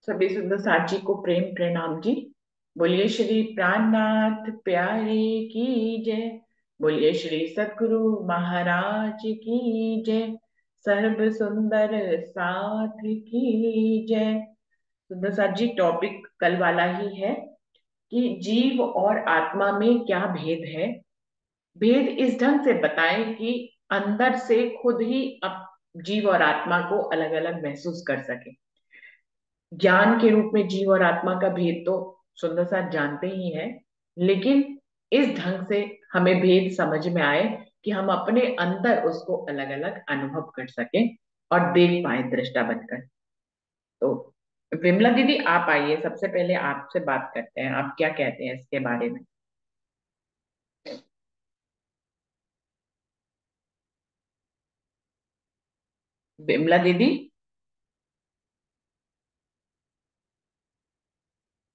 सभी सुंदर साथी को प्रेम प्रणाम जी। बोलिए श्री प्राणनाथ प्यारे की जय। बोलिए श्री सद्गुरु महाराज की जय। सर्व सुंदर साथ की जय। सुंदर साथ जी, टॉपिक कल वाला ही है कि जीव और आत्मा में क्या भेद है। भेद इस ढंग से बताएं कि अंदर से खुद ही अब जीव और आत्मा को अलग अलग महसूस कर सके। ज्ञान के रूप में जीव और आत्मा का भेद तो सुंदर साथ जानते ही हैं, लेकिन इस ढंग से हमें भेद समझ में आए कि हम अपने अंदर उसको अलग अलग अनुभव कर सकें और देख पाए दृष्टा बनकर। तो विमला दीदी, आप आइए, सबसे पहले आपसे बात करते हैं, आप क्या कहते हैं इसके बारे में। विमला दीदी।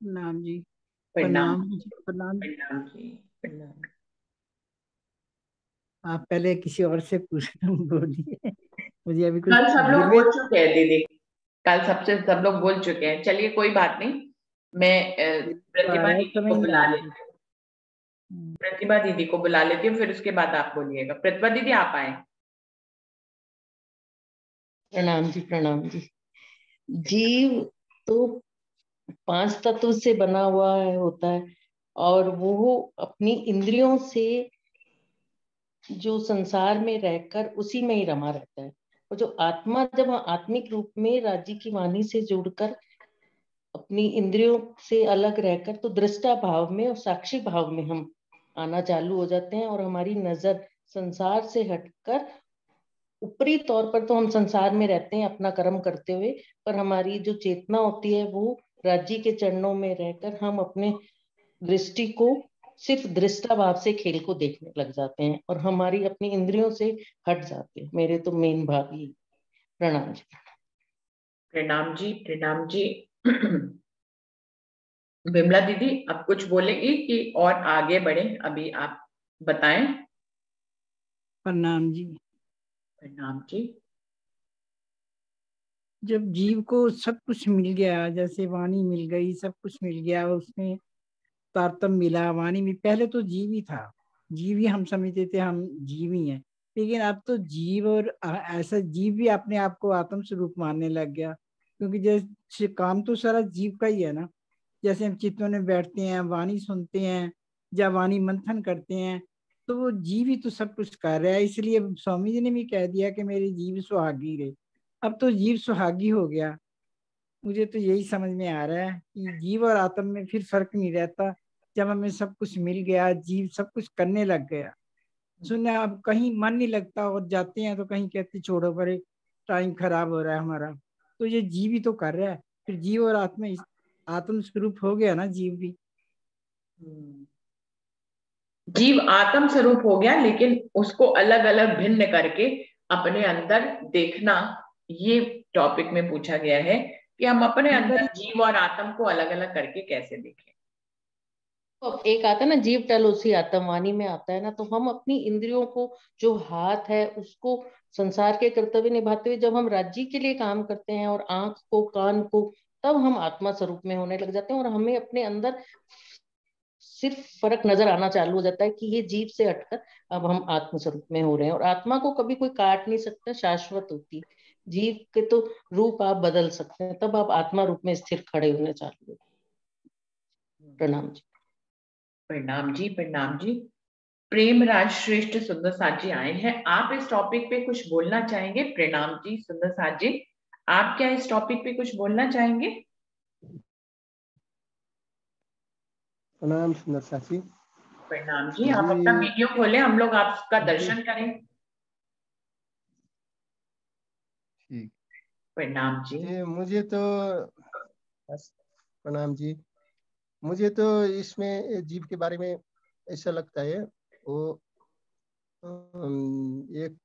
प्रणाम जी। प्रणाम। प्रणाम जी, प्रणाम। प्रणाम जी। प्रणाम। आप पहले किसी और से पूछना बोलिए। मुझे अभी कुछ कल सब लोग दिल में। बोल चुके हैं दीदी। कल सबसे सब लोग बोल चुके हैं, चलिए कोई बात नहीं। मैं दिल में तो आ प्रतिभा रहा है, दीदी समझ को नहीं आ बुला रही लेती कुछ। हूँ। प्रतिभा दीदी को बुला लेती हूँ, फिर उसके बाद आप बोलिएगा। प्रतिभा दीदी, आप आए। प्रणाम जी, प्रणाम जी। जीव तो पांच तत्व से बना हुआ होता है, और वो अपनी इंद्रियों से जो संसार में रहकर उसी में ही रमा रहता है। और जो आत्मा, जब हम आत्मिक रूप में राज्य की वाणी से जुड़कर अपनी इंद्रियों से अलग रहकर तो दृष्टा भाव में और साक्षी भाव में हम आना चालू हो जाते हैं, और हमारी नजर संसार से हटकर, ऊपरी तौर पर तो हम संसार में रहते हैं अपना कर्म करते हुए, पर हमारी जो चेतना होती है वो राज्य के चरणों में रहकर हम अपने दृष्टि को सिर्फ दृष्टा भाव से खेल को देखने लग जाते हैं, और हमारी अपनी इंद्रियों से हट जाते हैं। मेरे तो मेन भाव ही। प्रणाम जी। प्रणाम जी। प्रणाम जी। विमला दीदी, अब कुछ बोलेगी कि और आगे बढ़े? अभी आप बताएं। प्रणाम जी। प्रणाम जी। जब जीव को सब कुछ मिल गया, जैसे वाणी मिल गई, सब कुछ मिल गया, उसमें तारतम्य मिला, वाणी में पहले तो जीव ही था। जीव ही हम समझते थे, हम जीव ही हैं। लेकिन अब तो जीव और ऐसा जीव भी अपने आप को आत्म स्वरूप मानने लग गया, क्योंकि जैसे काम तो सारा जीव का ही है ना। जैसे हम चित्तों में बैठते हैं, वाणी सुनते हैं, या वाणी मंथन करते हैं, तो वो जीव ही तो सब कुछ कर रहा है। इसलिए अब स्वामी जी ने भी कह दिया कि मेरी जीव सुहागी रहे। अब तो जीव सुहागी हो गया। मुझे तो यही समझ में आ रहा है कि जीव और आत्म में फिर फर्क नहीं रहता। जब हमें सब कुछ मिल गया, जीव सब कुछ करने लग गया। सुनना, अब कहीं मन नहीं लगता, और जाते हैं तो कहीं कहते छोड़ो परे, टाइम खराब हो रहा है हमारा। तो ये जीव ही तो कर रहा है। फिर जीव और आत्मा आत्म स्वरूप हो गया ना जीव भी। जीव आत्म स्वरूप हो गया, लेकिन उसको अलग अलग भिन्न करके अपने अंदर देखना, ये टॉपिक में पूछा गया है कि हम अपने अंदर अंदर ही। जीव और आत्म को अलग अलग करके कैसे देखें। तो अब एक आता है ना, जीव टल उसी आत्मवाणी में आता है ना, तो हम अपनी इंद्रियों को, जो हाथ है उसको संसार के कर्तव्य निभाते हुए जब हम राज्य के लिए काम करते हैं, और आंख को, कान को, तब हम आत्मा स्वरूप में होने लग जाते हैं, और हमें अपने अंदर सिर्फ फर्क नजर आना चालू हो जाता है कि ये जीव से हटकर अब हम आत्म स्वरूप में हो रहे हैं। और आत्मा को कभी कोई काट नहीं सकता, शाश्वत होती है। जीव के तो रूप आप बदल सकते हैं, तब आप आत्मा रूप में स्थिर खड़े होने चालू हो। प्रणाम जी। प्रणाम जी। प्रणाम जी। प्रेमराज श्रेष्ठ सुंदर साथ जी आए हैं, आप इस टॉपिक पे कुछ बोलना चाहेंगे? प्रणाम जी सुंदर साथ जी, आप क्या इस टॉपिक पे कुछ बोलना चाहेंगे? प्रणाम सुंदर साथी प्रणाम जी, आप अपना जी। वीडियो खोलें, हम लोग आपका जी दर्शन करें। ठीक। प्रणाम जी। जी मुझे तो प्रणाम जी। मुझे तो इसमें जीव के बारे में ऐसा लगता है, वो एक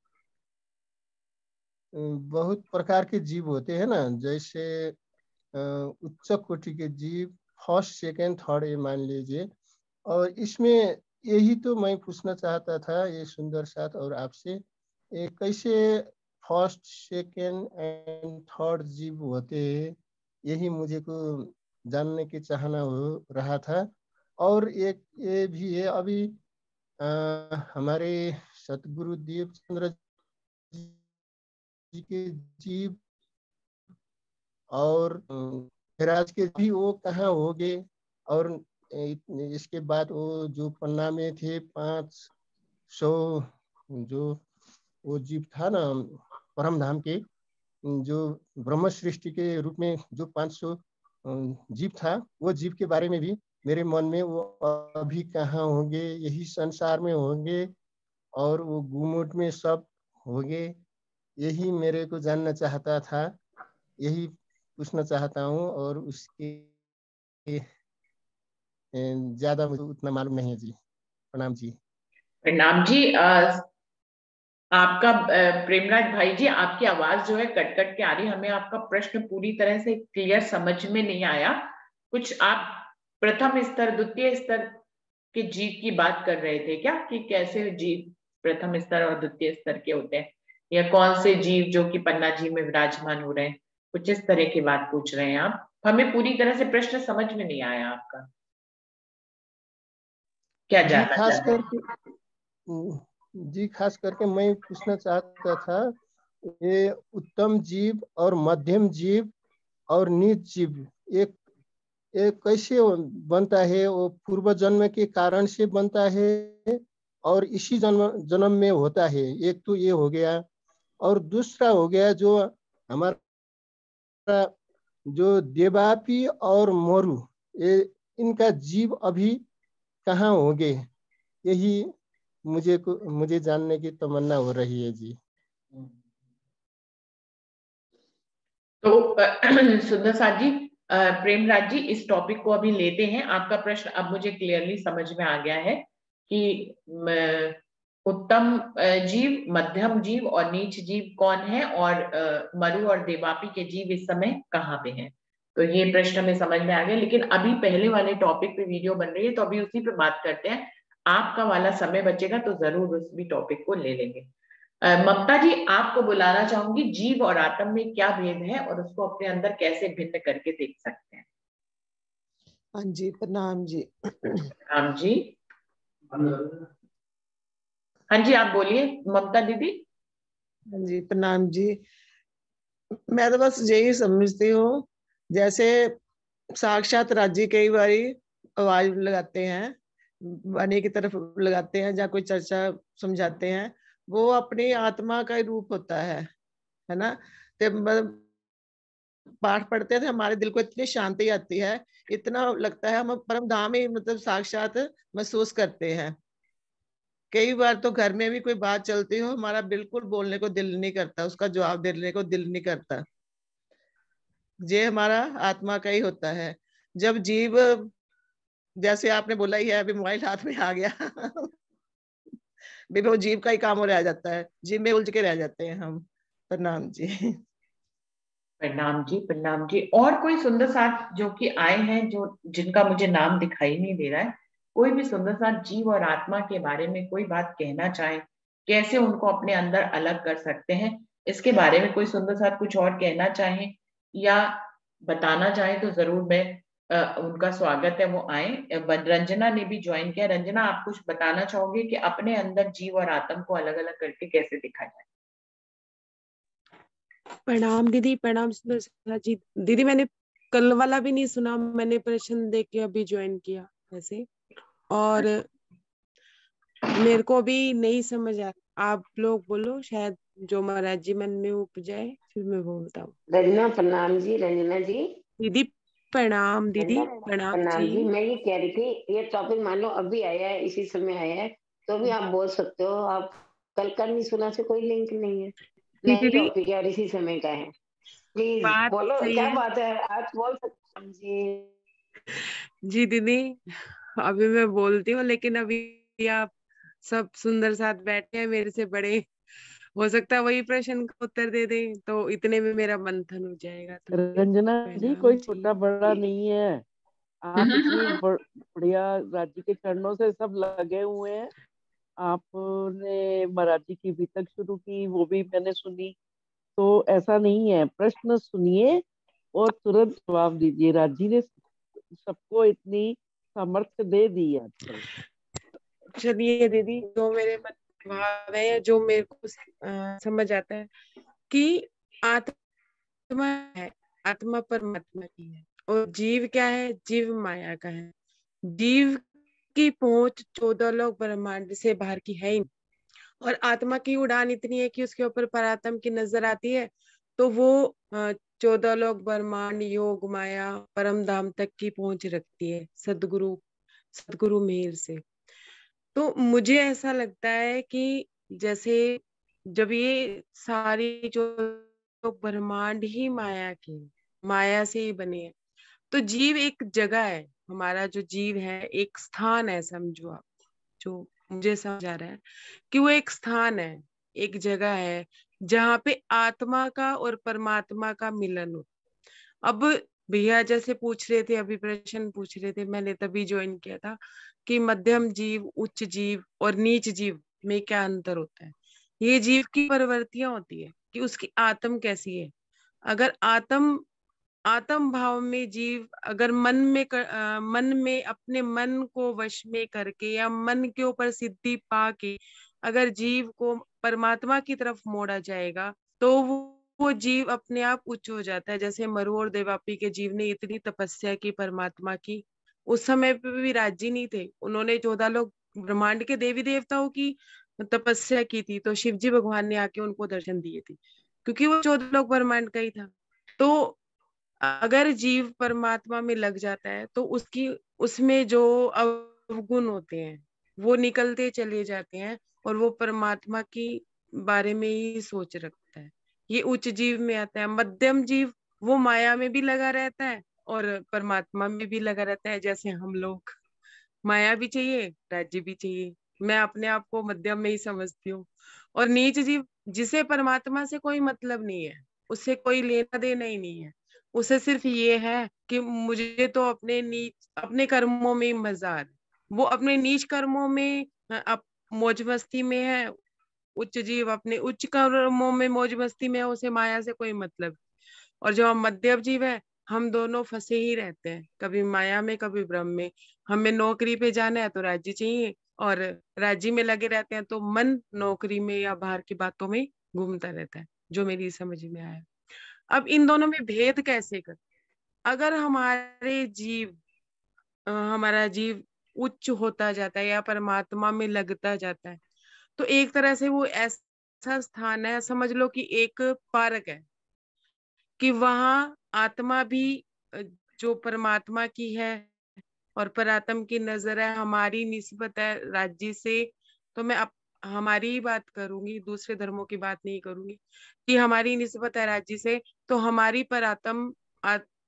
बहुत प्रकार के जीव होते हैं ना। जैसे उच्च कोटि के जीव, फर्स्ट सेकंड थर्ड, ये मान लीजिए। और इसमें यही तो मैं पूछना चाहता था ये सुंदर साथ और आपसे, कैसे फर्स्ट सेकंड एंड थर्ड जीव होते हैं, यही मुझे को जानने की चाहना हो रहा था। और एक ये भी है, अभी हमारे सतगुरु देवचंद्र जी के जीव और महाराज के भी वो कहाँ हो गए। और इसके बाद वो जो पन्ना में थे 500 जो वो जीव था ना परम धाम के, जो ब्रह्म सृष्टि के रूप में जो 500 जीव था, वो जीव के बारे में भी मेरे मन में वो अभी कहाँ होंगे, यही संसार में होंगे और वो गुमोट में सब होंगे, यही मेरे को जानना चाहता था, यही पूछना चाहता हूँ। और उसके ज्यादा मुझे उतना मालूम नहीं है जी। प्रणाम जी। प्रणाम जी। आपका प्रेमराज भाई जी, आपकी आवाज जो है कट कट के आ रही है, हमें आपका प्रश्न पूरी तरह से क्लियर समझ में नहीं आया। कुछ आप प्रथम स्तर द्वितीय स्तर के जीव की बात कर रहे थे क्या, कि कैसे जीव प्रथम स्तर और द्वितीय स्तर के होते हैं, या कौन से जीव जो कि पन्ना जी में विराजमान हो रहे हैं, कुछ इस तरह की बात पूछ रहे हैं आप? हमें पूरी तरह से प्रश्न समझ में नहीं आया आपका, क्या जी जानना खास चाहते हैं? करके जी खास करके मैं पूछना चाहता था, ये उत्तम जीव और मध्यम जीव और नीच जीव एक एक कैसे बनता है? वो पूर्व जन्म के कारण से बनता है और इसी जन्म जन्म में होता है? एक तो ये हो गया। और दूसरा हो गया जो हमारा जो देवापी और मोरू, ये इनका जीव अभी कहाँ होंगे, यही मुझे जानने की तमन्ना हो रही है जी। तो सुंदर साथ जी, प्रेमराज जी, इस टॉपिक को अभी लेते हैं। आपका प्रश्न अब मुझे क्लियरली समझ में आ गया है कि उत्तम जीव, मध्यम जीव और नीच जीव कौन है, और मरु और देवापी के जीव इस समय कहाँ पे हैं। तो ये प्रश्न में समझ में आ गया, लेकिन अभी पहले वाले टॉपिक पे वीडियो बन रही है, तो अभी उसी पे बात करते हैं। आपका वाला समय बचेगा तो जरूर उस भी टॉपिक को ले लेंगे। ममता जी, आपको बुलाना चाहूंगी। जीव और आत्म में क्या भेद है और उसको अपने अंदर कैसे भिन्न करके देख सकते हैं? हाँ जी, प्रणाम जी। राम जी। हाँ जी, आप बोलिए ममता दीदी। हाँ जी, प्रणाम जी। मैं तो बस यही समझती हूँ, जैसे साक्षात राजी कई बारी आवाज लगाते हैं, वाणी की तरफ लगाते हैं, या कोई चर्चा समझाते हैं, वो अपनी आत्मा का ही रूप होता है ना। तो मतलब पाठ पढ़ते हैं तो हमारे दिल को इतनी शांति आती है, इतना लगता है हम परम धाम ही मतलब साक्षात महसूस करते हैं। कई बार तो घर में भी कोई बात चलती हो, हमारा बिल्कुल बोलने को दिल नहीं करता, उसका जवाब देने को दिल नहीं करता। ये हमारा आत्मा का ही होता है। जब जीव, जैसे आपने बोला ही है, अभी मोबाइल हाथ में आ गया भी वो जीव का ही काम हो रह जाता है, जीव में उलझ के रह जाते हैं हम। प्रणाम जी। प्रणाम जी, प्रणाम जी। और कोई सुंदर साथ जो कि आए हैं, जो जिनका मुझे नाम दिखाई नहीं दे रहा है, कोई भी सुंदर साथ जीव और आत्मा के बारे में कोई बात कहना चाहे, कैसे उनको अपने अंदर अलग कर सकते हैं, इसके बारे में कोई सुंदर साथ कुछ और कहना चाहे या बताना चाहे तो जरूर मैं उनका स्वागत है, वो आए। रंजना ने भी ज्वाइन किया। रंजना, आप कुछ बताना चाहोगे कि अपने अंदर जीव और आत्म को अलग अलग करके कैसे देखा जाए? प्रणाम दीदी, प्रणाम सुंदर जी। दीदी मैंने कल वाला भी नहीं सुना, मैंने प्रश्न देख के अभी ज्वाइन किया वैसे, और मेरे को भी नहीं समझ आया। आप लोग बोलो, शायद जो महाराज जी मन में उपजाए फिर मैं बोलता हूँ। रंजना प्रणाम जी। रंजना जी, दीदी प्रणाम। दीदी रंजना प्रणाम प्रणाम जी। जी। मैं ये कह रही थी, ये टॉपिक मान लो अभी आया है, इसी समय आया है, तो भी आप बोल सकते हो। आप कल का नहीं सुना से कोई लिंक नहीं है, नई दीदी टॉपिक है और इसी समय का है। प्लीज बात बोलो, सही क्या है बात है, आज बोल सकते हैं जी। जी। दीदी अभी मैं बोलती हूँ, लेकिन अभी आप सब सुंदर साथ बैठे हैं मेरे से बड़े, हो सकता है वही प्रश्न का उत्तर दे दें, तो इतने में मेरा मंथन हो जाएगा। तो रंजना जी, प्रणाम कोई जी। छोटा बड़ा नहीं है। आप इतनी बढ़िया राज्य के चरणों से सब लगे हुए हैं। आपने मराठी की भी तक शुरू की, वो भी मैंने सुनी। तो ऐसा नहीं है, प्रश्न सुनिए और तुरंत जवाब दीजिए। राजी ने सबको इतनी सामर्थ्य दे दी है आजकल। चलिए दीदी, जो मेरे मन में भाव है, जो मेरे को समझ आता है कि आत्मा है, आत्मा परमात्मा की है, और जीव क्या है, जीव माया का है। जीव की पहुंच 14 लोक ब्रह्मांड से बाहर की है ही नहीं। और आत्मा की उड़ान इतनी है कि उसके ऊपर परात्म की नजर आती है, तो वो 14 लोक ब्रह्मांड, योग माया, परम धाम तक की पहुंच रखती है सदगुरु मेहर से। तो मुझे ऐसा लगता है कि जैसे जब ये सारी जो ब्रह्मांड ही माया से ही बने हैं, तो जीव एक जगह है, हमारा जो जीव है एक स्थान है, समझो आप। जो मुझे समझ आ रहा है कि वो एक स्थान है, एक जगह है जहाँ पे आत्मा का और परमात्मा का मिलन हो। अब भैया जैसे पूछ रहे थे, अभी प्रश्न पूछ रहे थे, मैंने तभी ज्वाइन किया था कि मध्यम जीव, उच्च जीव और नीच जीव में क्या अंतर होता है। ये जीव की प्रवृत्तियां होती है कि उसकी आत्म कैसी है। अगर आत्म भाव में जीव, अगर मन में अपने मन को वश में करके या मन के ऊपर सिद्धि पा के अगर जीव को परमात्मा की तरफ मोड़ा जाएगा, तो वो जीव अपने आप उच्च हो जाता है। जैसे मरु और देवापी के जीव ने इतनी तपस्या की परमात्मा की, उस समय पे भी राजी नहीं थे, उन्होंने 14 लोग ब्रह्मांड के देवी देवताओं की तपस्या की थी, तो शिव जी भगवान ने आके उनको दर्शन दिए थे, क्योंकि वो 14 लोग ब्रह्मांड का ही था। तो अगर जीव परमात्मा में लग जाता है, तो उसमें जो अवगुण होते हैं वो निकलते चले जाते हैं, और वो परमात्मा की बारे में ही सोच रखता है। ये उच्च जीव में आता है। मध्यम जीव वो माया में भी लगा रहता है और परमात्मा में भी लगा रहता है। जैसे हम लोग, माया भी चाहिए, राज्य भी चाहिए। मैं अपने आप को मध्यम में ही समझती हूँ। और नीच जीव, जिसे परमात्मा से कोई मतलब नहीं है, उससे कोई लेना देना ही नहीं है, उसे सिर्फ ये है कि मुझे तो अपने कर्मों में मजा आ रहा है। वो अपने नीच कर्मों में मौज मस्ती में है। उच्च जीव अपने उच्च कर्मों में मौज मस्ती में है, उसे माया से कोई मतलब। और जो हम मध्यम जीव है, हम दोनों फंसे ही रहते हैं, कभी माया में कभी ब्रह्म में। हमें नौकरी पे जाना है तो राज्य चाहिए, और राज्य में लगे रहते हैं तो मन नौकरी में या बाहर की बातों में घूमता रहता है, जो मेरी समझ में आया। अब इन दोनों में भेद कैसे कर, अगर हमारा जीव उच्च होता जाता है या परमात्मा में लगता जाता है, तो एक तरह से वो ऐसा स्थान है, समझ लो कि एक पार्क है, कि वहां आत्मा भी जो परमात्मा की है और परात्म की नजर है, हमारी निस्बत है राज्य से। तो मैं हमारी ही बात करूंगी, दूसरे धर्मों की बात नहीं करूंगी, कि हमारी निस्बत है राज्य से, तो हमारी परात्म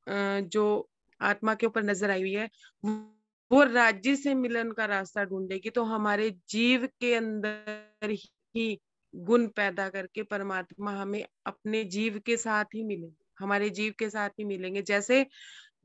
जो आत्मा के ऊपर नजर आई हुई है, वो राज्य से मिलन का रास्ता ढूंढेगी। तो हमारे जीव के अंदर ही गुण पैदा करके परमात्मा हमें अपने जीव के साथ ही हमारे जीव के साथ ही मिलेंगे। जैसे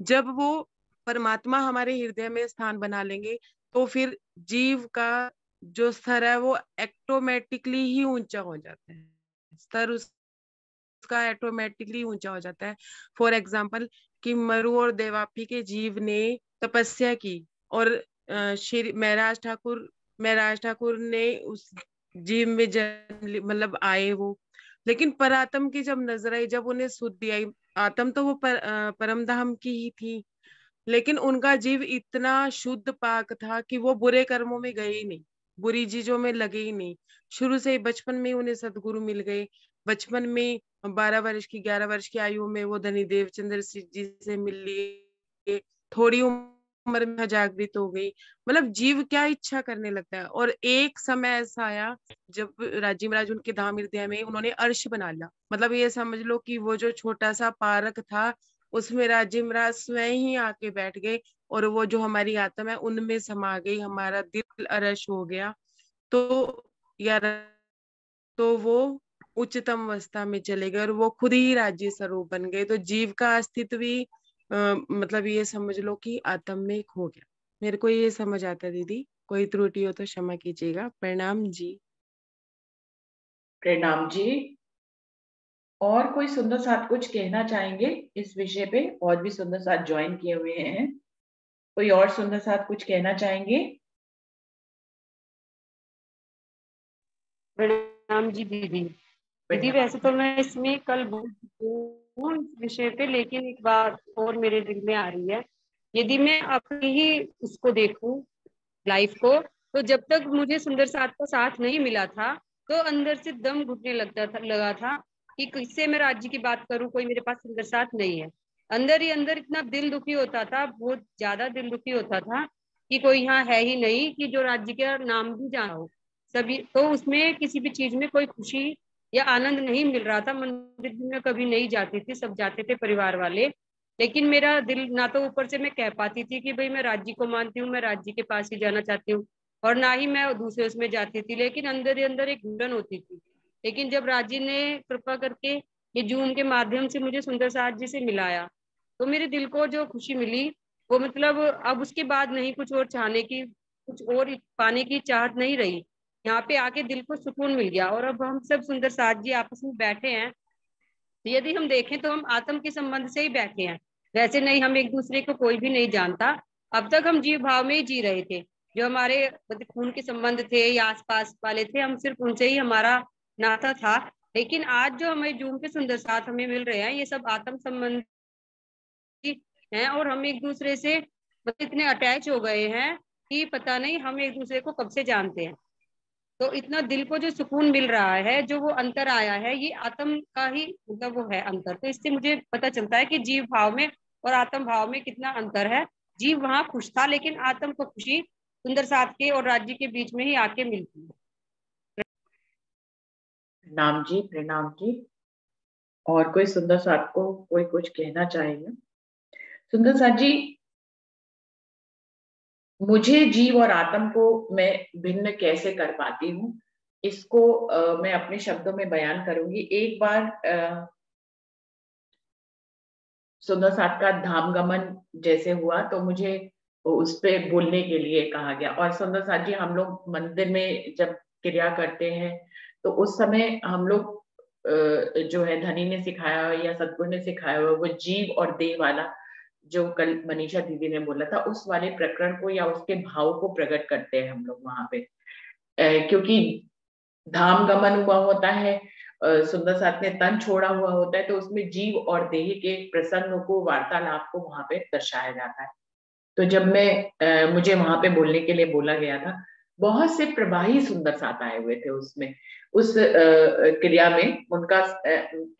जब वो परमात्मा हमारे हृदय में स्थान बना लेंगे, तो फिर जीव का जो स्तर है वो ऑटोमेटिकली ही ऊंचा हो जाता है, स्तर उसका ऑटोमेटिकली ऊंचा हो जाता है। फॉर एग्जाम्पल, कि मरु और देवापी के जीव ने तपस्या की, और श्री महराज ठाकुर ने उस जीव में जन्म, मतलब आए वो। लेकिन परात्म की जब नजर आई, जब उन्हें शुद्धि आई, आत्म तो वो परम धाम की ही थी, लेकिन उनका जीव इतना शुद्ध पाक था कि वो बुरे कर्मों में गए ही नहीं, बुरी चीजों में लगे ही नहीं। शुरू से ही बचपन में उन्हें सदगुरु मिल गए। बचपन में 12 वर्ष की 11 वर्ष की आयु में वो धनी देवचंद्र जी से मिल लिए, थोड़ी उम्र में जागृत हो गई। मतलब जीव क्या इच्छा करने लगता है। और एक समय ऐसा आया जब राजीव महाराज उनके धाम हृदय में उन्होंने अर्श बना लिया। मतलब ये समझ लो कि वो जो छोटा सा पार्क था, उसमें राजीव महाराज स्वयं ही आके बैठ गए, और वो जो हमारी आत्मा है उनमें समा गई, हमारा दिल अरश हो गया। तो यार, तो वो उच्चतम अवस्था में चले गए और वो खुद ही राज्य स्वरूप बन गए। तो जीव का अस्तित्व ही मतलब ये समझ लो कि आत्म में खो गया। मेरे को ये समझ आता है दीदी, कोई त्रुटि हो तो क्षमा कीजिएगा। प्रणाम जी। प्रणाम जी। और कोई सुंदर साथ कुछ कहना चाहेंगे इस विषय पे? और भी सुंदर साथ ज्वाइन किए हुए हैं, कोई और सुंदर साथ कुछ कहना चाहेंगे? प्रणाम जी दीदी। दीदी वैसे तो मैं इसमें कल बोल चुकी हूँ इस विषय पे, लेकिन एक बात और मेरे दिल में आ रही है। यदि मैं अपनी ही उसको देखूं लाइफ को, तो जब तक मुझे सुंदर साथ का साथ नहीं मिला था तो अंदर से दम घुटने लगा था कि किससे मैं राज्य की बात करूं, कोई मेरे पास सुंदर साथ नहीं है। अंदर ही अंदर इतना दिल दुखी होता था, बहुत ज्यादा दिल दुखी होता था कि कोई यहाँ है ही नहीं कि जो राज्य का नाम भी जाना हो। सभी तो उसमें किसी भी चीज में कोई खुशी या आनंद नहीं मिल रहा था। मंदिर भी मैं कभी नहीं जाती थी, सब जाते थे परिवार वाले, लेकिन मेरा दिल ना तो ऊपर से मैं कह पाती थी कि भाई मैं राज्य को मानती हूँ, मैं राज्य के पास ही जाना चाहती हूँ, और ना ही मैं दूसरे उसमें जाती थी, लेकिन अंदर ही अंदर एक घुटन होती थी। लेकिन जब राज्य ने कृपा करके ये जूम के माध्यम से मुझे सुंदर साथ जी से मिलाया, तो मेरे दिल को जो खुशी मिली वो मतलब अब उसके बाद नहीं कुछ और चाहने की, कुछ और पाने की चाहत नहीं रही। यहाँ पे आके दिल को सुकून मिल गया। और अब हम सब सुंदर साथ जी आपस में बैठे हैं, यदि हम देखें तो हम आत्म के संबंध से ही बैठे हैं, वैसे नहीं हम एक दूसरे को कोई भी नहीं जानता। अब तक हम जीव भाव में ही जी रहे थे। जो हमारे मतलब खून के संबंध थे या आसपास वाले थे, हम सिर्फ उनसे ही हमारा नाता था। लेकिन आज जो हमें जूम के सुंदर साथ हमें मिल रहे हैं, ये सब आत्म संबंधी हैं, और हम एक दूसरे से मतलब इतने अटैच हो गए हैं कि पता नहीं हम एक दूसरे को कब से जानते हैं। तो इतना दिल को जो सुकून मिल रहा है, जो वो अंतर आया है, ये आत्म का ही मतलब वो है अंतर। तो इससे मुझे पता चलता है कि जीव भाव में और आत्म भाव में कितना अंतर है। जीव वहां खुश था, लेकिन आत्म को खुशी सुंदर साथ के और राज्य के बीच में ही आके मिलती है। प्रणाम जी, प्रणाम जी। और कोई सुंदर साथ को कोई कुछ कहना चाहेंगे? सुंदर साथ जी, मुझे जीव और आत्म को मैं भिन्न कैसे कर पाती हूँ, इसको मैं अपने शब्दों में बयान करूंगी। एक बार सुंदर साथ का धाम गमन जैसे हुआ, तो मुझे उस पे बोलने के लिए कहा गया। और सुंदर साथ जी, हम लोग मंदिर में जब क्रिया करते हैं तो उस समय हम लोग जो है धनी ने सिखाया या सदगुरु ने सिखाया हुआ वो जीव और देह वाला, जो कल मनीषा दीदी ने बोला था, उस वाले प्रकरण को या उसके भाव को प्रकट करते हैं हम लोग वहां पे। क्योंकि धाम गमन हुआ होता है, सुंदर साथ ने तन छोड़ा हुआ होता है, तो उसमें जीव और देह के प्रसंग को, वार्तालाप को वहां पे दर्शाया जाता है। तो जब मैं मुझे वहां पे बोलने के लिए बोला गया था, बहुत से प्रवाही सुंदर साथ आए हुए थे उसमें, उस क्रिया में उनका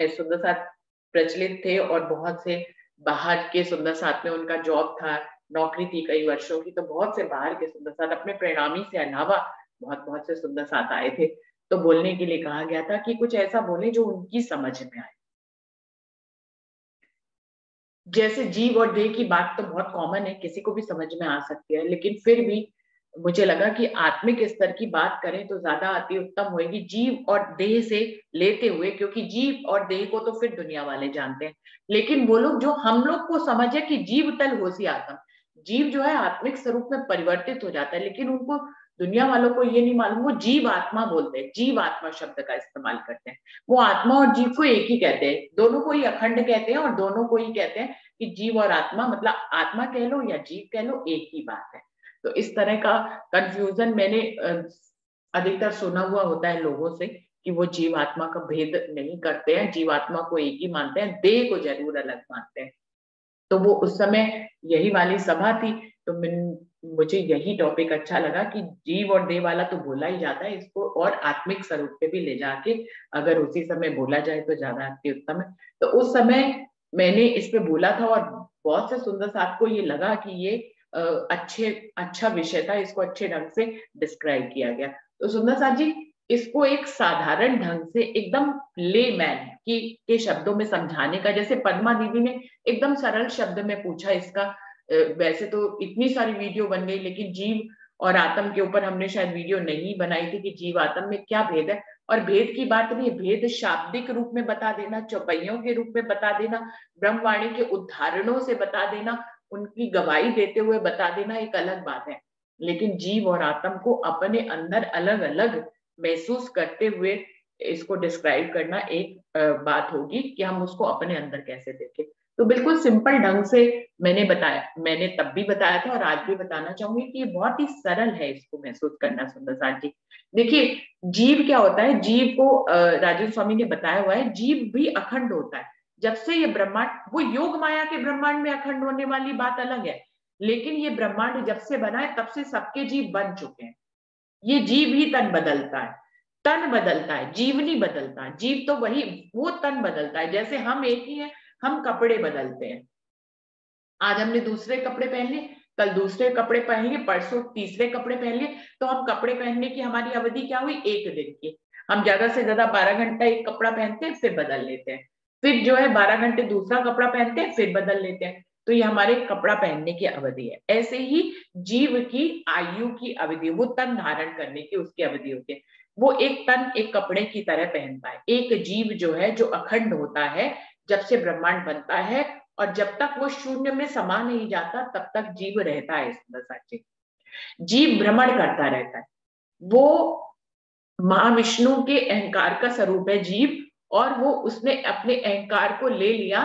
सुंदर साथ प्रचलित थे, और बहुत से बाहर के सुंदर साथ में उनका जॉब था, नौकरी थी कई वर्षों की, तो बहुत से बाहर के सुंदर साथ अपने परिणामी से अलावा बहुत बहुत से सुंदर साथ आए थे। तो बोलने के लिए कहा गया था कि कुछ ऐसा बोले जो उनकी समझ में आए। जैसे जीव और देह की बात तो बहुत कॉमन है, किसी को भी समझ में आ सकती है, लेकिन फिर भी मुझे लगा कि आत्मिक स्तर की बात करें तो ज्यादा अति उत्तम होगी जीव और देह से लेते हुए, क्योंकि जीव और देह को तो फिर दुनिया वाले जानते हैं, लेकिन वो लोग जो हम लोग को समझ है कि जीव तल होसी आत्म, जीव जो है आत्मिक स्वरूप में परिवर्तित हो जाता है, लेकिन उनको दुनिया वालों को ये नहीं मालूम, वो जीव आत्मा बोलते हैं, जीव आत्मा शब्द का इस्तेमाल करते हैं। वो आत्मा और जीव को एक ही कहते हैं, दोनों को ही अखंड कहते हैं, और दोनों को ही कहते हैं कि जीव और आत्मा, मतलब आत्मा कह लो या जीव कह लो, एक ही बात है। तो इस तरह का कंफ्यूजन मैंने अधिकतर सुना हुआ होता है लोगों से कि वो जीव आत्मा का भेद नहीं करते हैं, जीव आत्मा को एक ही मानते हैं, देह को जरूर अलग मानते हैं। तो वो उस समय यही वाली सभा थी, तो मुझे यही टॉपिक अच्छा लगा कि जीव और देह वाला तो बोला ही जाता है, इसको और आत्मिक स्वरूप पे भी ले जाके अगर उसी समय बोला जाए तो ज्यादा अति उत्तम है। तो उस समय मैंने इस पे बोला था, और बहुत से सुंदर साथ को ये लगा कि ये अच्छा विषय था, इसको अच्छे ढंग से डिस्क्राइब किया गया। तो सुंदर साथ जी, इसको एक साधारण ढंग से एकदम लेमैन के शब्दों में समझाने का, जैसे पद्मा दीदी ने एकदम सरल शब्द में पूछा इसका, वैसे तो इतनी सारी वीडियो बन गई, लेकिन जीव और आत्म के ऊपर हमने शायद वीडियो नहीं बनाई थी कि जीव आत्म में क्या भेद है। और भेद की बात नहीं, भेद शाब्दिक रूप में बता देना, चौपाइयों के रूप में बता देना, ब्रह्मवाणी के उदाहरणों से बता देना, उनकी गवाही देते हुए बता देना एक अलग बात है, लेकिन जीव और आत्म को अपने अंदर अलग अलग महसूस करते हुए इसको डिस्क्राइब करना एक बात होगी कि हम उसको अपने अंदर कैसे देखें। तो बिल्कुल सिंपल ढंग से मैंने बताया, मैंने तब भी बताया था और आज भी बताना चाहूंगी कि ये बहुत ही सरल है इसको महसूस करना। सुंदर साथ जी देखिए, जीव क्या होता है, जीव को राजीव स्वामी ने बताया हुआ है, जीव भी अखंड होता है। जब से ये ब्रह्मांड, वो योग माया के ब्रह्मांड में अखंड होने वाली बात अलग है, लेकिन ये ब्रह्मांड जब से बना है तब से सबके जीव बन चुके हैं। ये जीव ही तन बदलता है, तन बदलता है, जीव नहीं बदलता। जीव तो वही, वो तन बदलता है। जैसे हम एक ही हैं, हम कपड़े बदलते हैं। आज हमने दूसरे कपड़े पहन लिए, कल दूसरे कपड़े पहन लिए, परसों तीसरे कपड़े पहन लिए। तो हम कपड़े पहनने की हमारी अवधि क्या हुई, एक दिन की। हम ज्यादा से ज्यादा 12 घंटा एक कपड़ा पहनते हैं, फिर बदल लेते हैं। फिर जो है 12 घंटे दूसरा कपड़ा पहनते हैं, फिर बदल लेते हैं। तो ये हमारे कपड़ा पहनने की अवधि है। ऐसे ही जीव की आयु की अवधि, वो तन धारण करने की उसकी अवधि होती है। वो एक तन एक कपड़े की तरह पहनता है। एक जीव जो है, जो अखंड होता है जब से ब्रह्मांड बनता है, और जब तक वो शून्य में समा नहीं जाता तब तक जीव रहता है। सुंदर साची, जीव भ्रमण करता रहता है। वो महाविष्णु के अहंकार का स्वरूप है जीव, और वो उसने अपने अहंकार को ले लिया,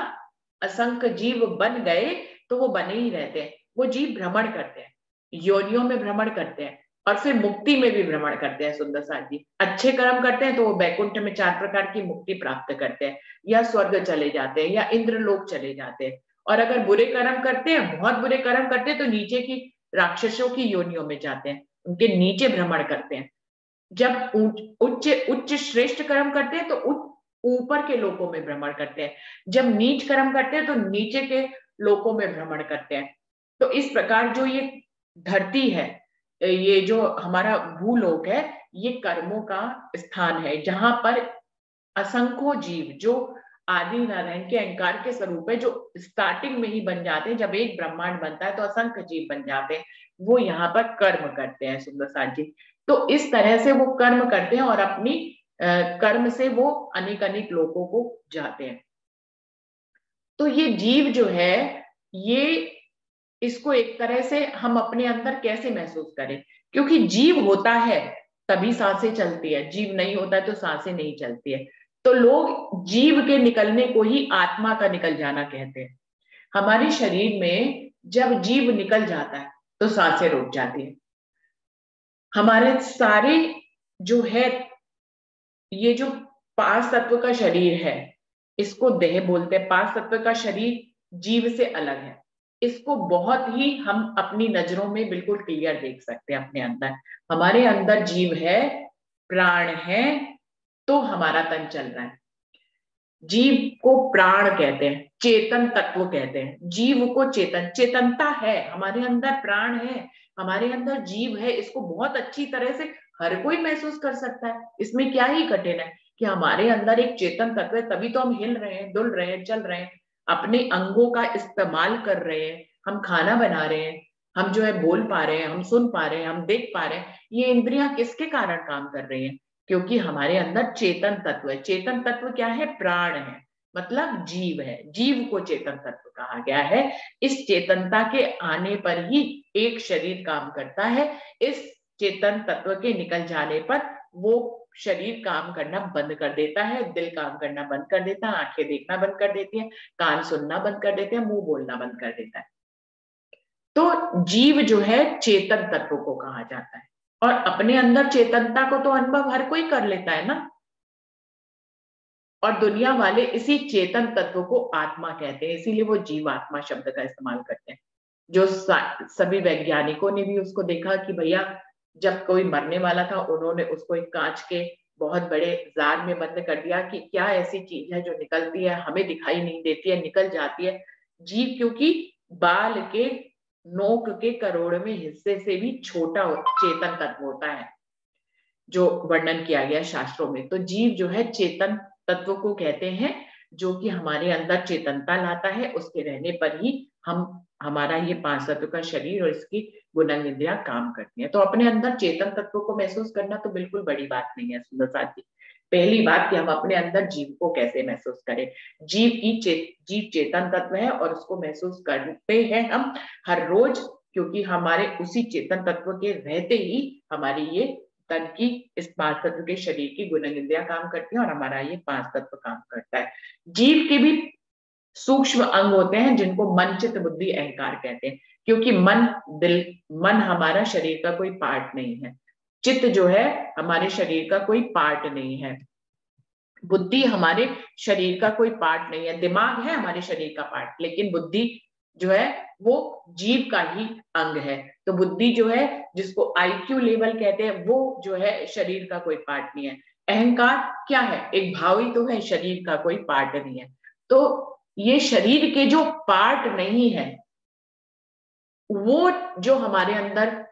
असंख्य जीव बन गए तो वो बने ही रहते हैं। वो जीव भ्रमण करते हैं, योनियों में भ्रमण करते हैं, और फिर मुक्ति में भी भ्रमण करते हैं। सुंदर साथ जी, अच्छे कर्म करते हैं तो वो बैकुंठ में 4 प्रकार की मुक्ति प्राप्त करते हैं, या स्वर्ग चले जाते हैं, या इंद्रलोक चले जाते हैं। और अगर बुरे कर्म करते हैं, बहुत बुरे कर्म करते हैं, तो नीचे की राक्षसों की योनियों में जाते हैं, उनके नीचे भ्रमण करते हैं। जब उच्च उच्च श्रेष्ठ कर्म करते हैं तो ऊपर के लोकों में भ्रमण करते हैं। जब नीच कर्म करते हैं तो नीचे के लोकों में भ्रमण करते हैं। तो इस प्रकार जो ये धरती है, ये जो हमारा भूलोक है, ये कर्मों का स्थान है, जहां पर असंख्यों जीव जो आदि नारायण के अहंकार के स्वरूप है, जो स्टार्टिंग में ही बन जाते हैं। जब एक ब्रह्मांड बनता है तो असंख्य जीव बन जाते हैं, वो यहाँ पर कर्म करते हैं। सुंदर साथ जी, तो इस तरह से वो कर्म करते हैं और अपनी कर्म से वो अनेक अनेक लोगों को जाते हैं। तो ये जीव जो है, ये इसको एक तरह से हम अपने अंदर कैसे महसूस करें, क्योंकि जीव होता है तभी सांसें चलती है, जीव नहीं होता है तो सांसें नहीं चलती है। तो लोग जीव के निकलने को ही आत्मा का निकल जाना कहते हैं। हमारे शरीर में जब जीव निकल जाता है तो सांसें रुक जाती है। हमारे सारे जो है, ये जो 5 तत्व का शरीर है, इसको देह बोलते हैं। 5 तत्व का शरीर जीव से अलग है। इसको बहुत ही हम अपनी नजरों में बिल्कुल क्लियर देख सकते हैं अपने अंदर। हमारे अंदर जीव है, प्राण है, तो हमारा तन चल रहा है। जीव को प्राण कहते हैं, चेतन तत्व कहते हैं। जीव को चेतन, चेतनता है हमारे अंदर, प्राण है हमारे अंदर, जीव है। इसको बहुत अच्छी तरह से हर कोई महसूस कर सकता है। इसमें क्या ही कठिन है कि हमारे अंदर एक चेतन तत्व है, तभी तो हम हिल रहे हैं, डुल रहे हैं, चल रहे हैं, अपने अंगों का इस्तेमाल कर रहे हैं, हम खाना बना रहे हैं, हम जो है बोल पा रहे हैं, हम सुन पा रहे हैं, हम देख पा रहे हैं। ये इंद्रियां किसके कारण काम कर रही हैं? क्योंकि हमारे अंदर चेतन तत्व है। चेतन तत्व क्या है? प्राण है, मतलब जीव है। जीव को चेतन तत्व कहा गया है। इस चेतनता के आने पर ही एक शरीर काम करता है। इस चेतन तत्व के निकल जाने पर वो शरीर काम करना बंद कर देता है, दिल काम करना बंद कर देता है, आंखें देखना बंद कर देती है, कान सुनना बंद कर देते हैं, मुंह बोलना बंद कर देता है। तो जीव जो है चेतन तत्व को कहा जाता है। और अपने अंदर चेतनता को तो अनुभव हर कोई कर लेता है ना। और दुनिया वाले इसी चेतन तत्व को आत्मा कहते हैं, इसीलिए वो जीवात्मा शब्द का इस्तेमाल करते हैं। जो सभी वैज्ञानिकों ने भी उसको देखा कि भैया जब कोई मरने वाला था, उन्होंने उसको एक कांच के बहुत बड़े जार में बंद कर दिया कि क्या ऐसी चीज है जो निकलती है, हमें दिखाई नहीं देती है, निकल जाती है। जीव क्योंकि बाल के नोक के करोड़वें हिस्से से भी छोटा चेतन तत्व होता है, जो वर्णन किया गया शास्त्रों में। तो जीव जो है चेतन तत्व को कहते हैं, जो कि हमारे अंदर चेतनता लाता है। उसके रहने पर ही हमारा ये 5 तत्व का शरीर और इसकी गुणन इंद्रियां काम करती हैं। तो अपने अंदर चेतन तत्व को महसूस करना तो बिल्कुल बड़ी बात नहीं है। सुंदर साथ जी, पहली बात कि हम अपने अंदर जीव को कैसे महसूस करें। जीव चेतन तत्व है और उसको महसूस करते हैं हम हर रोज, क्योंकि हमारे उसी चेतन तत्व के रहते ही हमारी ये तन की, इस 5 तत्व के शरीर की गुणनिंदियां काम करती हैं और हमारा ये 5 तत्व काम करता है। जीव के भी सूक्ष्म अंग होते हैं जिनको मन, चित्त, बुद्धि, अहंकार कहते हैं, क्योंकि मन हमारा शरीर का कोई पार्ट नहीं है, चित्त जो है हमारे शरीर का कोई पार्ट नहीं है, बुद्धि हमारे शरीर का कोई पार्ट नहीं है, दिमाग है हमारे शरीर का पार्ट, लेकिन बुद्धि जो है वो जीव का ही अंग है। तो बुद्धि जो है, जिसको IQ लेवल कहते हैं, वो जो है शरीर का कोई पार्ट नहीं है। अहंकार क्या है? एक भाव ही तो है, शरीर का कोई पार्ट नहीं है। तो ये शरीर के जो पार्ट नहीं है, वो जो हमारे अंदर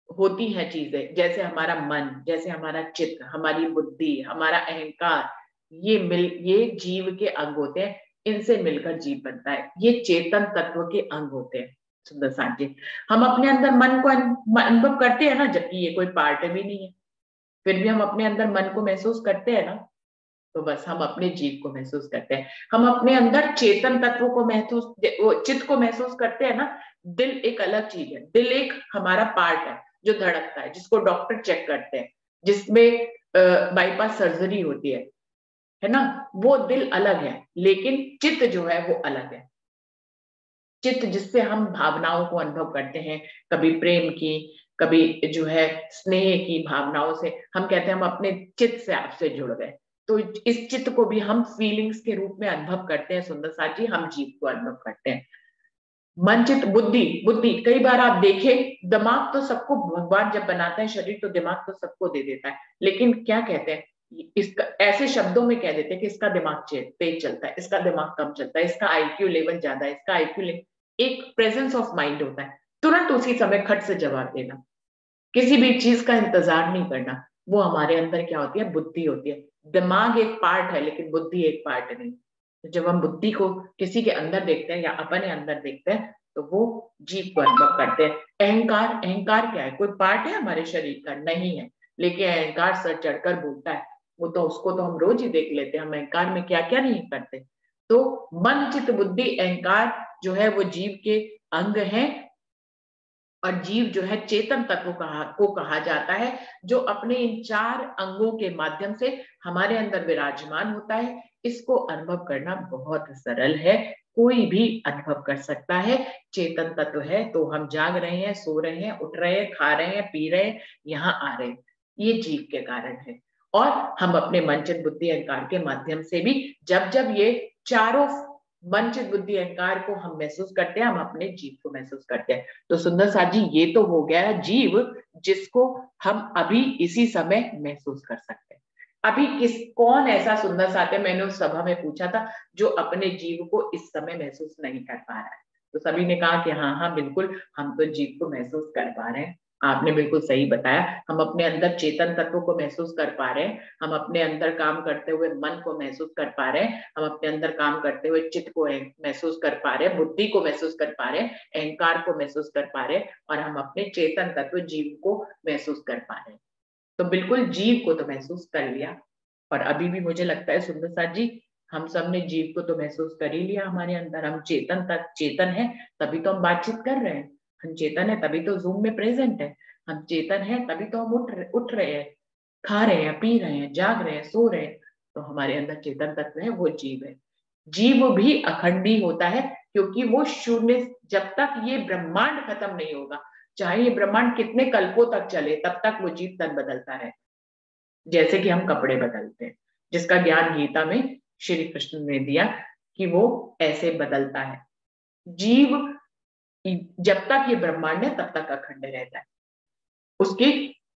होती हैं चीजें, जैसे हमारा मन, जैसे हमारा चित्त, हमारी बुद्धि, हमारा अहंकार, ये जीव के अंग होते हैं, इनसे मिलकर जीव बनता है। ये चेतन तत्व के अंग होते हैं। सुंदर साथ जी, हम अपने अंदर मन को अनुभव करते हैं ना, जबकि ये कोई पार्ट भी नहीं है, फिर भी हम अपने अंदर मन को महसूस करते हैं ना। तो बस हम अपने जीव को महसूस करते हैं, हम अपने अंदर चेतन तत्व को चित्त को महसूस करते हैं ना। दिल एक अलग चीज है, दिल एक हमारा पार्ट है जो धड़कता है, जिसको डॉक्टर चेक करते हैं, जिसमें बाईपास सर्जरी होती है ना, वो दिल अलग है, लेकिन चित्त जो है वो अलग है। चित्त जिससे हम भावनाओं को अनुभव करते हैं, कभी प्रेम की, कभी जो है स्नेह की भावनाओं से, हम कहते हैं हम अपने चित्त से आपसे जुड़ गए। तो इस चित्त को भी हम फीलिंग्स के रूप में अनुभव करते हैं। सुंदर साथ जी, हम जीव को अनुभव करते हैं। मन, चित्त, बुद्धि कई बार आप देखें, दिमाग तो सबको भगवान जब बनाता है शरीर, तो दिमाग तो सबको दे देता है, लेकिन क्या कहते हैं, इसका ऐसे शब्दों में कह देते हैं कि इसका दिमाग तेज चलता है, इसका दिमाग कम चलता है, इसका IQ लेवल ज्यादा है, इसका IQ लेवल, एक प्रेजेंस ऑफ माइंड होता है, तुरंत उसी समय खट से जवाब देना, किसी भी चीज का इंतजार नहीं करना। वो हमारे अंदर क्या होती है? बुद्धि होती है। दिमाग एक पार्ट है, लेकिन बुद्धि एक पार्ट नहीं। तो जब हम बुद्धि को किसी के अंदर देखते हैं या अपने अंदर देखते हैं, तो वो जीव को अनुभव करते हैं। अहंकार क्या है? कोई पार्ट है हमारे शरीर का? नहीं है, लेकिन अहंकार सर चढ़कर बोलता है, वो तो उसको तो हम रोज ही देख लेते हैं, हम अहंकार में क्या क्या नहीं करते। तो मन, चित्त, बुद्धि, अहंकार जो है वो जीव के अंग हैं, और जीव जो है चेतन तत्व को कहा जाता है, जो अपने इन 4 अंगों के माध्यम से हमारे अंदर विराजमान होता है। इसको अनुभव करना बहुत सरल है, कोई भी अनुभव कर सकता है। चेतन तत्व है तो हम जाग रहे हैं, सो रहे हैं, उठ रहे हैं, खा रहे हैं, पी रहे हैं, यहाँ आ रहे हैं, ये जीव के कारण है। और हम अपने मन, चित्त, बुद्धि, अहंकार के माध्यम से भी जब जब ये चारों मन, चित्त, बुद्धि, अहंकार को हम महसूस करते हैं, हम अपने जीव को महसूस करते हैं। तो सुंदर साथ जी, ये तो हो गया जीव, जिसको हम अभी इसी समय महसूस कर सकते हैं। अभी कौन ऐसा सुंदर साथ है, मैंने उस सभा में पूछा था, जो अपने जीव को इस समय महसूस नहीं कर पा रहा है? तो सभी ने कहा कि हाँ हाँ बिल्कुल, हम तो जीव को महसूस कर पा रहे हैं। आपने बिल्कुल सही बताया, हम अपने अंदर चेतन तत्व को महसूस कर पा रहे हैं, हम अपने अंदर काम करते हुए मन को महसूस कर पा रहे हैं, हम अपने अंदर काम करते हुए चित्त को महसूस कर पा रहे हैं, बुद्धि को महसूस कर पा रहे हैं, अहंकार को महसूस कर पा रहे हैं, और हम अपने चेतन तत्व जीव को महसूस कर पा रहे हैं। तो बिल्कुल जीव को तो महसूस कर लिया, और अभी भी मुझे लगता है सुंदर साथ जी, हम सब ने जीव को तो महसूस कर ही लिया हमारे अंदर। हम चेतन है, तभी तो हम बातचीत कर रहे हैं, हम चेतन है तभी तो जूम में प्रेजेंट है, हम चेतन है तभी तो हम उठ रहे हैं, खा रहे हैं, पी रहे हैं, जाग रहे हैं, सो रहे हैं। तो हमारे अंदर चेतन तत्व है, वो जीव है। जीव भी अखंडी होता है, क्योंकि वो शून्य, जब तक ये ब्रह्मांड खत्म नहीं होगा, चाहे ये ब्रह्मांड कितने कल्पों तक चले, तब तक वो जीव तन बदलता रहे, जैसे कि हम कपड़े बदलते हैं, जिसका ज्ञान गीता में श्री कृष्ण ने दिया कि वो ऐसे बदलता है। जीव जब तक ये ब्रह्मांड है तब तक अखंड रहता है, उसकी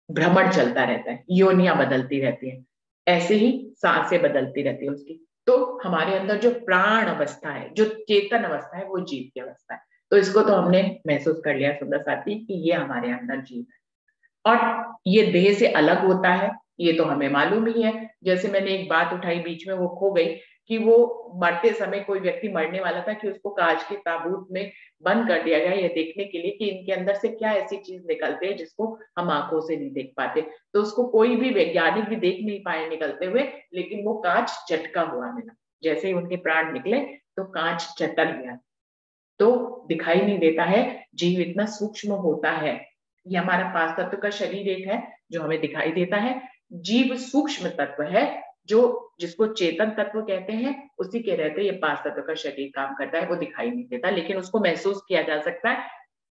भ्रमण चलता रहता है, योनियां बदलती रहती हैं, ऐसे ही सांसें बदलती रहती है उसकी। तो हमारे अंदर जो प्राण अवस्था है, जो चेतन अवस्था है, वो जीव की अवस्था है। तो इसको तो हमने महसूस कर लिया सुंदर साथी कि ये हमारे अंदर जीव है, और ये देह से अलग होता है, ये तो हमें मालूम ही है। जैसे मैंने एक बात उठाई बीच में, वो खो गई, कि वो मरते समय कोई व्यक्ति मरने वाला था कि उसको कांच के ताबूत में बंद कर दिया गया, ये देखने के लिए कि इनके अंदर से क्या ऐसी चीज निकलते है जिसको हम आंखों से नहीं देख पाते। तो उसको कोई भी वैज्ञानिक भी देख नहीं पाए निकलते हुए, लेकिन वो कांच चटका हुआ मिला। जैसे ही उनके प्राण निकले तो कांच चटक गया, तो दिखाई नहीं देता है। जीव इतना सूक्ष्म होता है। ये हमारा 5 तत्व का शरीर एक है, जो हमें दिखाई देता है। जीव सूक्ष्म तत्व है, जो जिसको चेतन तत्व कहते हैं, उसी के रहते ये 5 तत्व का शरीर काम करता है। वो दिखाई नहीं देता, लेकिन उसको महसूस किया जा सकता है,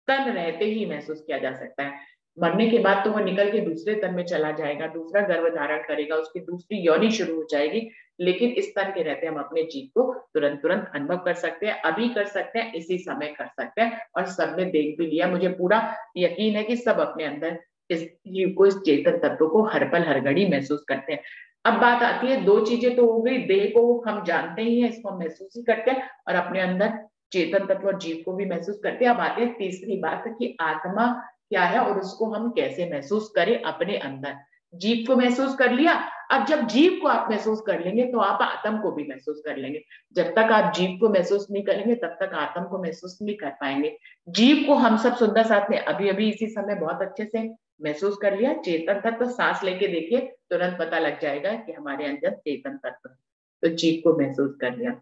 तन रहते ही महसूस किया जा सकता है। मरने के बाद तो वो निकल के दूसरे तन में चला जाएगा, दूसरा गर्भ धारण करेगा, उसकी दूसरी योनि शुरू हो जाएगी, लेकिन इस तन के रहते हम अपने जीव को तुरंत तुरंत अनुभव कर सकते हैं, अभी कर सकते हैं, इसी समय कर सकते हैं। और सबने देख भी लिया, मुझे पूरा यकीन है कि सब अपने अंदर इस जीव को, इस चेतन तत्व को हर पल हर घड़ी महसूस करते हैं। अब बात आती है, 2 चीजें तो हो गई, देह को हम जानते ही हैं, इसको हम महसूस ही करते हैं, और अपने अंदर चेतन तत्व और जीव को भी महसूस करते हैं। अब आते हैं तीसरी बात कि आत्मा क्या है और उसको हम कैसे महसूस करें अपने अंदर। जीव को महसूस कर लिया, अब जब जीव को आप महसूस कर लेंगे तो आप आत्म को भी महसूस कर लेंगे। जब तक आप जीव को महसूस नहीं करेंगे तब तक आत्म को महसूस नहीं कर पाएंगे। जीव को हम सब सुंदर साथ में अभी अभी इसी समय बहुत अच्छे से महसूस कर लिया। चेतन तत्व सांस लेके देखिए, तुरंत पता लग जाएगा कि हमारे अंदर चेतन तत्व, तो जीव को महसूस कर लिया।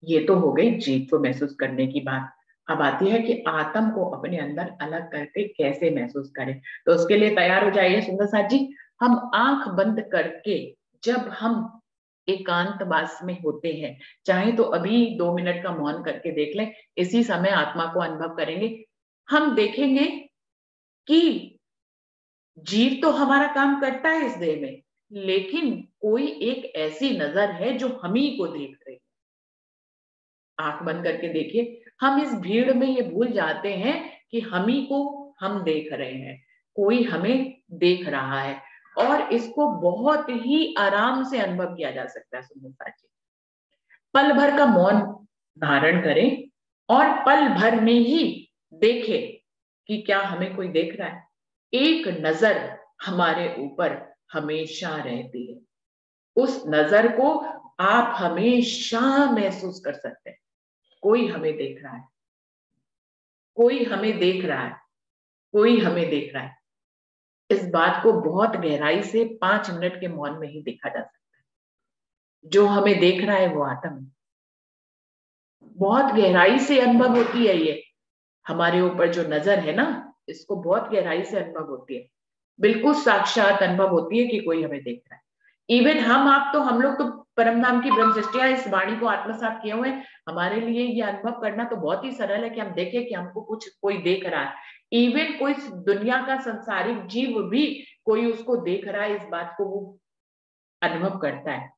ये तो हो गई जीव को महसूस करने की बात। अब आती है कि आत्म को अपने अंदर अलग करके कैसे महसूस करें। तो उसके लिए तैयार हो जाइए सुंदर साथ जी। हम आंख बंद करके जब हम एकांतवास में होते हैं, चाहे तो अभी 2 मिनट का मौन करके देख लें, इसी समय आत्मा को अनुभव करेंगे। हम देखेंगे कि जीव तो हमारा काम करता है इस देह में, लेकिन कोई एक ऐसी नजर है जो हम ही को देख रही है। आंख बंद करके देखिए, हम इस भीड़ में ये भूल जाते हैं कि हम ही को हम देख रहे हैं, कोई हमें देख रहा है, और इसको बहुत ही आराम से अनुभव किया जा सकता है। सुंदर साथी, पल भर का मौन धारण करें और पल भर में ही देखें कि क्या हमें कोई देख रहा है। एक नजर हमारे ऊपर हमेशा रहती है, उस नजर को आप हमेशा महसूस कर सकते हैं। कोई हमें देख रहा है, कोई हमें देख रहा है, कोई हमें देख रहा है। इस बात को बहुत गहराई से 5 मिनट के मौन में ही देखा जा सकता है। जो हमें देख रहा है वो आत्मा है। बहुत गहराई से अनुभव होती है ये, हमारे ऊपर जो नजर है ना, इसको बहुत गहराई से अनुभव होती है, बिल्कुल साक्षात अनुभव होती है कि कोई हमें देख रहा है। इवन हम लोग तो परम नाम की ब्रह्म सृष्टियां इस वाणी को आत्मसात किए हुए हैं। हमारे लिए ये अनुभव करना तो बहुत ही सरल है कि हम देखें कि हमको कुछ कोई देख रहा है। इवन कोई दुनिया का संसारिक जीव भी कोई उसको देख रहा है, इस बात को वो अनुभव करता है।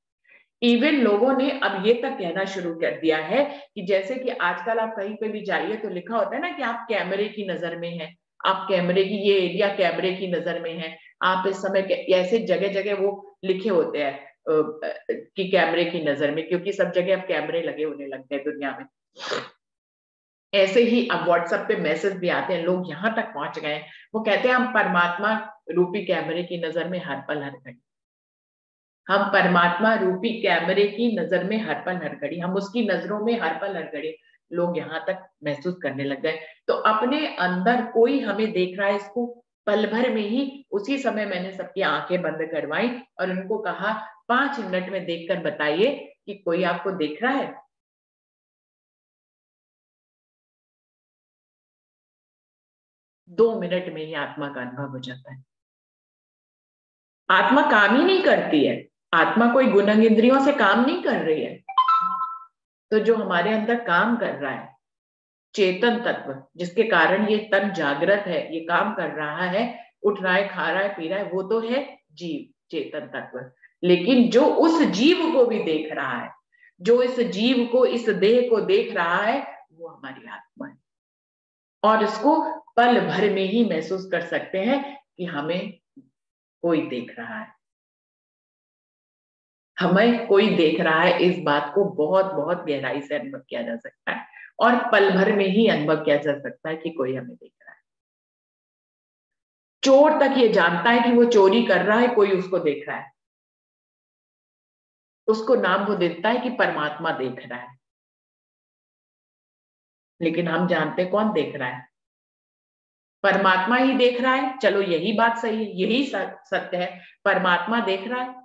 इवन लोगों ने अब ये तक कहना शुरू कर दिया है कि जैसे कि आजकल आप कहीं पे भी जाइए तो लिखा होता है ना कि आप कैमरे की नजर में हैं, आप कैमरे की, ये एरिया कैमरे की नजर में है, आप इस समय ऐसे जगह जगह वो लिखे होते हैं कि कैमरे की नजर में, क्योंकि सब जगह अब कैमरे लगे होने लगते हैं दुनिया में। ऐसे ही अब व्हाट्सएप पे मैसेज भी आते हैं, लोग यहाँ तक पहुंच गए हैं, वो कहते हैं हम परमात्मा रूपी कैमरे की नजर में हर पल हर घड़ी, हम परमात्मा रूपी कैमरे की नजर में हर पल हर घड़ी, हम उसकी नजरों में हर पल हर घड़ी। लोग यहाँ तक महसूस करने लग गए। तो अपने अंदर कोई हमें देख रहा है, इसको पल भर में ही, उसी समय मैंने सबकी आंखें बंद करवाई और उनको कहा 5 मिनट में देखकर बताइए कि कोई आपको देख रहा है। दो मिनट में ही आत्मा का अनुभव हो जाता है। आत्मा काम ही नहीं करती है, आत्मा कोई गुणंग इंद्रियों से काम नहीं कर रही है। तो जो हमारे अंदर काम कर रहा है, चेतन तत्व, जिसके कारण ये तन जागृत है, ये काम कर रहा है, उठ रहा है, खा रहा है, पी रहा है, वो तो है जीव, चेतन तत्व। लेकिन जो उस जीव को भी देख रहा है, जो इस जीव को, इस देह को देख रहा है, वो हमारी आत्मा है। और इसको पल भर में ही महसूस कर सकते हैं कि हमें कोई देख रहा है, हमें कोई देख रहा है। इस बात को बहुत बहुत गहराई से अनुभव किया जा सकता है और पल भर में ही अनुभव किया जा सकता है कि कोई हमें देख रहा है। चोर तक ये जानता है कि वो चोरी कर रहा है, कोई उसको देख रहा है, उसको नाम वो देता है कि परमात्मा देख रहा है। लेकिन हम जानते कौन देख रहा है? परमात्मा ही देख रहा है। चलो यही बात सही है, यही सत्य है, परमात्मा देख रहा है।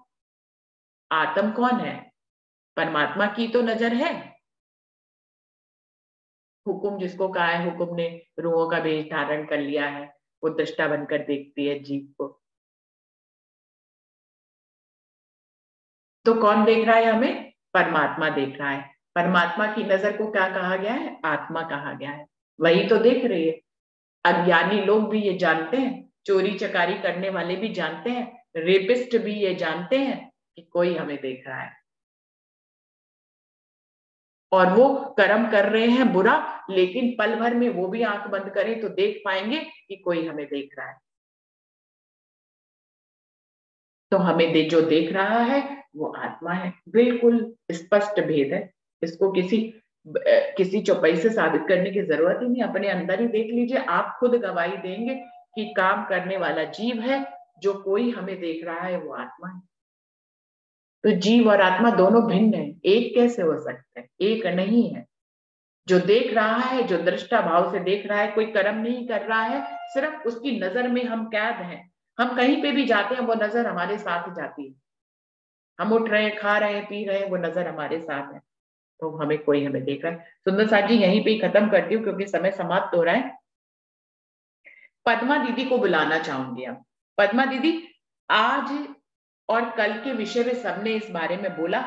आत्म कौन है? परमात्मा की तो नजर है। हुकुम जिसको कहा है, हुकुम ने रूहों का भेष धारण कर लिया है, वो दृष्टा बनकर देखती है जीव को। तो कौन देख रहा है हमें? परमात्मा देख रहा है। परमात्मा की नजर को क्या कहा गया है? आत्मा कहा गया है। वही तो देख रही है। अज्ञानी लोग भी ये जानते हैं, चोरी चकारी करने वाले भी जानते हैं, रेपिस्ट भी ये जानते हैं कि कोई हमें देख रहा है, और वो कर्म कर रहे हैं बुरा, लेकिन पल भर में वो भी आंख बंद करें तो देख पाएंगे कि कोई हमें देख रहा है। तो हमें जो देख रहा है वो आत्मा है। बिल्कुल स्पष्ट भेद है। इसको किसी चौपाई से साबित करने की जरूरत ही नहीं, अपने अंदर ही देख लीजिए। आप खुद गवाही देंगे कि काम करने वाला जीव है, जो कोई हमें देख रहा है वो आत्मा है। तो जीव और आत्मा दोनों भिन्न है, एक कैसे हो सकते हैं? एक नहीं है। जो देख रहा है, जो दृष्टा भाव से देख रहा है, कोई कर्म नहीं कर रहा है, सिर्फ उसकी नजर में हम कैद हैं। हम कहीं पे भी जाते हैं वो नजर हमारे साथ जाती है। हम उठ रहे हैं, खा रहे हैं, पी रहे हैं, वो नजर हमारे साथ है। तो कोई हमें देख रहा है। सुंदर साथ जी यहीं पे खत्म करती हूँ क्योंकि समय समाप्त हो रहा है। पद्मा दीदी को बुलाना चाहूंगी अब। पद्मा दीदी, आज और कल के विषय में सबने इस बारे में बोला,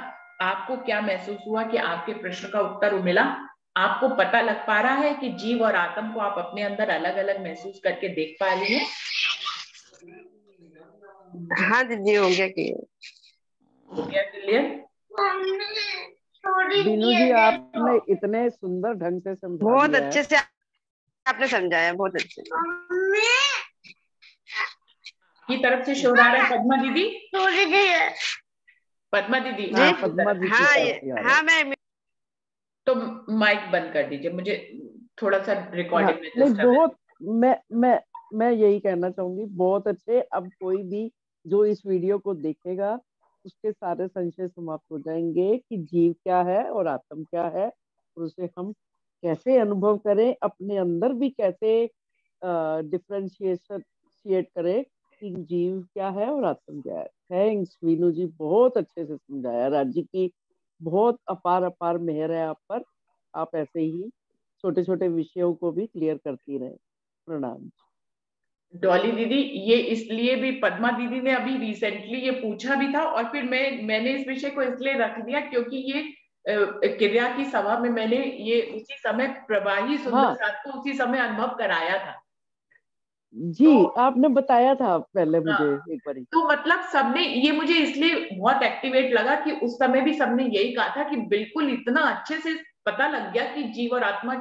आपको क्या महसूस हुआ कि आपके प्रश्न का उत्तर मिला? आपको पता लग पा रहा है कि जीव और आत्म को आप अपने अंदर अलग अलग महसूस करके देख पा रही हैं? हाँ दीदी, हो गया क्लियर। हो गया क्लियर? बीनू जी, आपने इतने सुंदर ढंग से समझा बहुत दिया अच्छे से आपने समझाया, बहुत अच्छे से। की तरफ से शोर आ रहा है पद्मा दीदी? पद्मा दीदी जी? आपकी पद्मा तरफ जी से। हाँ मैं तो माइक बंद कर दीजिए, मुझे थोड़ा सा रिकॉर्डिंग में नहीं, डिस्टर्ब है। बहुत मैं यही कहना चाहूंगी, बहुत अच्छे। अब कोई भी जो इस वीडियो को देखेगा उसके सारे संशय समाप्त हो जाएंगे कि जीव क्या है और आत्म क्या है, और उसे हम कैसे अनुभव करें, अपने अंदर भी कैसे डिफरेंशिएट करें कि जीव क्या है और आत्म क्या है। थैंक्स वीनू जी, बहुत अच्छे से समझाया। राज्य की बहुत अपार अपार मेहर है आप पर। आप ऐसे ही छोटे छोटे विषयों को भी क्लियर करती रहे। प्रणाम। डॉली दीदी, ये इसलिए भी पद्मा दीदी ने अभी रिसेंटली ये पूछा भी था, और फिर मैंने इस विषय को इसलिए रख दिया क्योंकि ये क्रिया की सभा में मैंने ये उसी समय प्रवाही सुंदर साथ को उसी समय अनुभव कराया था जी। तो आपने बताया था पहले मुझे हाँ, एक बारी। तो मतलब सबने ये, मुझे इसलिए बहुत एक्टिवेट लगा कि उस समय भी सबने यही कहा था कि बिल्कुल इतना अच्छे से पता लग गया कि जीव और आत्मा